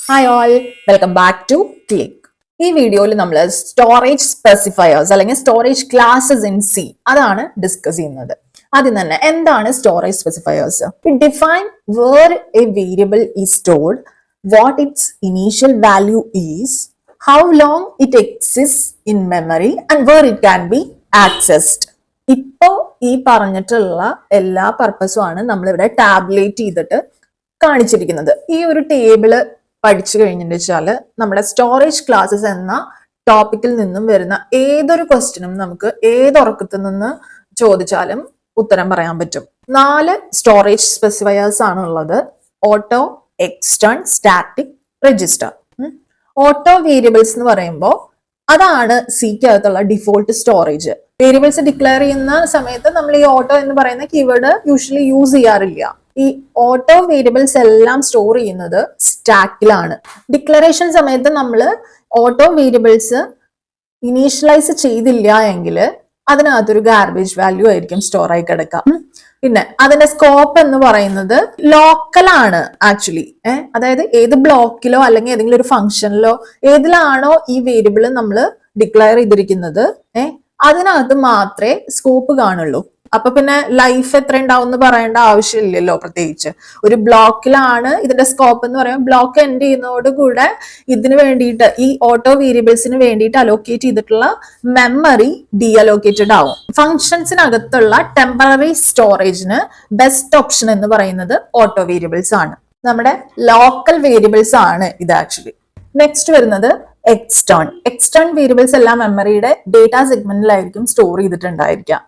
Hi all, welcome back to Click. ഈ വീഡിയോയിൽ നമ്മൾ സ്റ്റോറേജ് സ്പെസിഫയേഴ്സ് അല്ലെങ്കിൽ സ്റ്റോറേജ് ക്ലാസസ് ഇൻ സി അതാണ് ഡിസ്കസ് ചെയ്യുന്നത്. ആദ്യം തന്നെ എന്താണ് storage specifiers? It define where a variable is stored, what it's initial value is, how long it exist in memory and where it can be accessed. ഇപ്പോ ഈ പറഞ്ഞിട്ടുള്ള എല്ലാ പർപ്പസും ആണ് നമ്മളിവിടെ ടാബ്ലേറ്റ് ചെയ്തിട്ട് കാണിച്ചിരിക്കുന്നത്. ഈ ഒരു ടേബിള് പഠിച്ചു കഴിഞ്ഞിട്ട് വെച്ചാൽ നമ്മുടെ സ്റ്റോറേജ് ക്ലാസസ് എന്ന ടോപ്പിക്കിൽ നിന്നും വരുന്ന ഏതൊരു ക്വസ്റ്റ്യനും നമുക്ക് ഏതൊറക്കത്തിൽ നിന്ന് ചോദിച്ചാലും ഉത്തരം പറയാൻ പറ്റും. 4 സ്റ്റോറേജ് സ്പെസിഫയേഴ്സ് ആണ് ഉള്ളത്: auto, extern, static, register. Auto variables എന്ന് പറയുമ്പോൾ അതാണ് സിക്കകത്തുള്ള ഡിഫോൾട്ട് സ്റ്റോറേജ്. വേരിയബിൾസ് ഡിക്ലെയർ ചെയ്യുന്ന സമയത്ത് നമ്മൾ ഈ ഓട്ടോ എന്ന് പറയുന്ന കീവേഡ് യൂഷ്വലി യൂസ് ചെയ്യാറില്ല. ഈ ഓട്ടോ വേരിയബിൾസ് എല്ലാം സ്റ്റോർ ചെയ്യുന്നത് സ്റ്റാക്കിലാണ്. ഡിക്ലറേഷൻ സമയത്ത് നമ്മൾ ഓട്ടോ വേരിയബിൾസ് ഇനീഷ്യലൈസ് ചെയ്തില്ല എങ്കിൽ അതിനകത്തൊരു ഗാർബേജ് വാല്യൂ ആയിരിക്കും സ്റ്റോർ ആയി കിടക്കുക. പിന്നെ അതിന്റെ സ്കോപ്പ് എന്ന് പറയുന്നത് ലോക്കലാണ് ആക്ച്വലി. അതായത് ഏത് ബ്ലോക്കിലോ അല്ലെങ്കിൽ ഏതെങ്കിലും ഒരു ഫംഗ്ഷനിലോ ഏതിലാണോ ഈ വേരിയബിൾ നമ്മൾ ഡിക്ലെയർ ചെയ്തിരിക്കുന്നത് അതിനകത്ത് മാത്രമേ സ്കോപ്പ് കാണുള്ളൂ. അപ്പൊ പിന്നെ ലൈഫ് എത്ര ഉണ്ടാവും എന്ന് പറയേണ്ട ആവശ്യമില്ലല്ലോ. പ്രത്യേകിച്ച് ഒരു ബ്ലോക്കിലാണ് ഇതിന്റെ സ്കോപ്പ് എന്ന് പറയുമ്പോൾ ബ്ലോക്ക് എൻഡ് ചെയ്യുന്നതോടുകൂടെ ഇതിന് വേണ്ടിയിട്ട് ഈ ഓട്ടോ വേരിയബിൾസിന് വേണ്ടിയിട്ട് അലോക്കേറ്റ് ചെയ്തിട്ടുള്ള മെമ്മറി ഡി അലോക്കേറ്റഡ് ആവും. ഫംഗ്ഷൻസിനകത്തുള്ള ടെമ്പററി സ്റ്റോറേജിന് ബെസ്റ്റ് ഓപ്ഷൻ എന്ന് പറയുന്നത് ഓട്ടോ വേരിയബിൾസ് ആണ്. നമ്മുടെ ലോക്കൽ വേരിയബിൾസ് ആണ് ഇത് ആക്ച്വലി. നെക്സ്റ്റ് വരുന്നത് എക്സ്റ്റേൺ വേരിയബിൾസ് എല്ലാം മെമ്മറിയുടെ ഡേറ്റാ സെഗ്മെന്റിലായിരിക്കും സ്റ്റോർ ചെയ്തിട്ടുണ്ടായിരിക്കാം.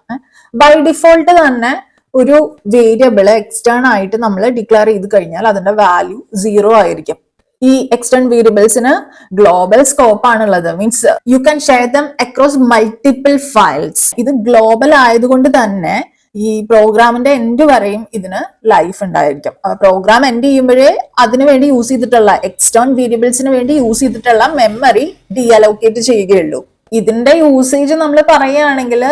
ബൈ ഡിഫോൾട്ട് തന്നെ ഒരു വേരിയബിൾ എക്സ്റ്റേൺ ആയിട്ട് നമ്മൾ ഡിക്ലെയർ ചെയ്ത് കഴിഞ്ഞാൽ അതിന്റെ വാല്യൂ 0 ആയിരിക്കും. ഈ എക്സ്റ്റേൺ വേരിയബിൾസിന് ഗ്ലോബൽ സ്കോപ്പ് ആണുള്ളത്. Means you can share dum across multiple files. ഇത് ഗ്ലോബൽ ആയതുകൊണ്ട് തന്നെ ഈ പ്രോഗ്രാമിന്റെ എൻഡ് വരെയും ഇതിന് ലൈഫ് ഉണ്ടായിരിക്കും. പ്രോഗ്രാം എൻഡ് ചെയ്യുമ്പോഴേ അതിനു വേണ്ടി യൂസ് ചെയ്തിട്ടുള്ള എക്സ്റ്റേൺ വേരിയബിൾസിന് വേണ്ടി യൂസ് ചെയ്തിട്ടുള്ള മെമ്മറി ഡി അലോക്കേറ്റ് ചെയ്യുകയുള്ളൂ. ഇതിന്റെ യൂസേജ് നമ്മൾ പറയുകയാണെങ്കിൽ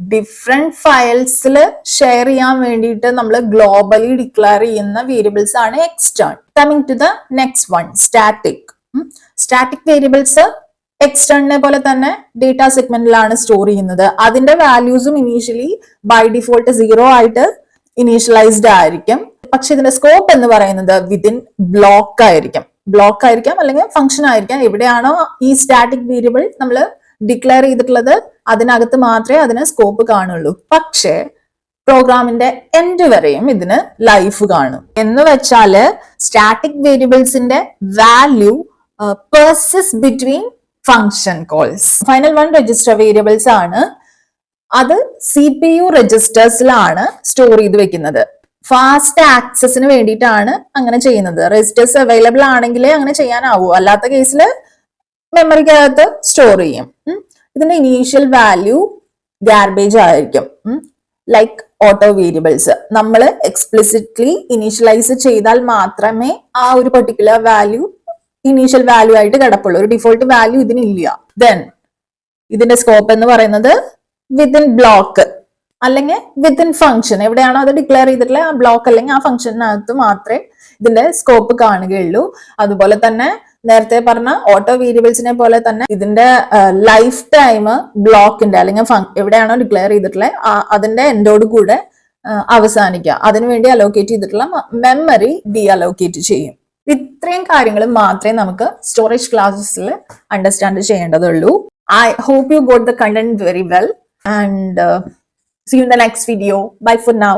ഡിഫറെന്റ് ഫയൽസിൽ ഷെയർ ചെയ്യാൻ വേണ്ടിയിട്ട് നമ്മൾ ഗ്ലോബലി ഡിക്ലെയർ ചെയ്യുന്ന വേരിയബിൾസ് ആണ് extern. Coming to the next one, static variables എക്സ്റ്റേണിനെ പോലെ തന്നെ ഡേറ്റാ സെഗ്മെന്റിലാണ് സ്റ്റോർ ചെയ്യുന്നത്. അതിന്റെ വാല്യൂസും ഇനീഷ്യലി ബൈ ഡിഫോൾട്ട് 0 ആയിട്ട് ഇനീഷ്യലൈസ്ഡ് ആയിരിക്കും. പക്ഷെ ഇതിന്റെ സ്കോപ്പ് എന്ന് പറയുന്നത് വിതിൻ ബ്ലോക്ക് ആയിരിക്കാം അല്ലെങ്കിൽ ഫംഗ്ഷൻ ആയിരിക്കാം. എവിടെയാണോ ഈ സ്റ്റാറ്റിക് വേരിയബിൾ നമ്മൾ ഡിക്ലെയർ ചെയ്തിട്ടുള്ളത് അതിനകത്ത് മാത്രമേ അതിന് സ്കോപ്പ് കാണുള്ളൂ. പക്ഷേ പ്രോഗ്രാമിന്റെ എൻഡ് വരെയും ഇതിന് ലൈഫ് കാണും. എന്ന് വെച്ചാല് സ്റ്റാറ്റിക് വേരിയബിൾസിന്റെ value persist between function calls. Final one register variables ആണ്. അത് CPU രജിസ്റ്റേഴ്സിലാണ് സ്റ്റോർ ചെയ്ത് വെക്കുന്നത്. ഫാസ്റ്റ് ആക്സസിന് വേണ്ടിയിട്ടാണ് അങ്ങനെ ചെയ്യുന്നത്. രജിസ്റ്റേഴ്സ് അവൈലബിൾ ആണെങ്കിലേ അങ്ങനെ ചെയ്യാനാവൂ, അല്ലാത്ത കേസിൽ മെമ്മറിക്കകത്ത് സ്റ്റോർ ചെയ്യും. ഇതിന്റെ ഇനീഷ്യൽ വാല്യൂ ഗാർബേജ് ആയിരിക്കും. ലൈക്ക് ഓട്ടോ വേരിയബിൾസ് നമ്മൾ എക്സ്പ്ലിസിറ്റ്ലി ഇനീഷ്യലൈസ് ചെയ്താൽ മാത്രമേ ആ ഒരു പെർട്ടിക്കുലർ വാല്യൂ ഇനീഷ്യൽ വാല്യൂ ആയിട്ട് കിടപ്പുള്ളൂ. ഒരു ഡിഫോൾട്ട് വാല്യൂ ഇതിനില്ല. ദെൻ ഇതിന്റെ സ്കോപ്പ് എന്ന് പറയുന്നത് വിത്തിൻ ബ്ലോക്ക് അല്ലെങ്കിൽ വിത്തിൻ ഫംഗ്ഷൻ, എവിടെയാണോ അത് ഡിക്ലെയർ ചെയ്തിട്ടുള്ള ആ ബ്ലോക്ക് അല്ലെങ്കിൽ ആ ഫംഗ്ഷനകത്ത് മാത്രമേ ഇതിന്റെ സ്കോപ്പ് കാണുകയുള്ളൂ. അതുപോലെ തന്നെ നേരത്തെ പറഞ്ഞ ഓട്ടോ വേരിയബിൾസിനെ പോലെ തന്നെ ഇതിന്റെ ലൈഫ് ടൈം ബ്ലോക്കിന്റെ അല്ലെങ്കിൽ എവിടെയാണോ ഡിക്ലെയർ ചെയ്തിട്ടുള്ളത് അതിന്റെ എൻഡോട് കൂടെ അവസാനിക്കുക. അതിനുവേണ്ടി അലോക്കേറ്റ് ചെയ്തിട്ടുള്ള മെമ്മറി ഡി അലോക്കേറ്റ് ചെയ്യും. ഇത്രയും കാര്യങ്ങൾ മാത്രമേ നമുക്ക് സ്റ്റോറേജ് ക്ലാസസിൽ അണ്ടർസ്റ്റാൻഡ് ചെയ്യേണ്ടതുള്ളൂ. I hope you got the content very well and see you in the next video. Bye for now.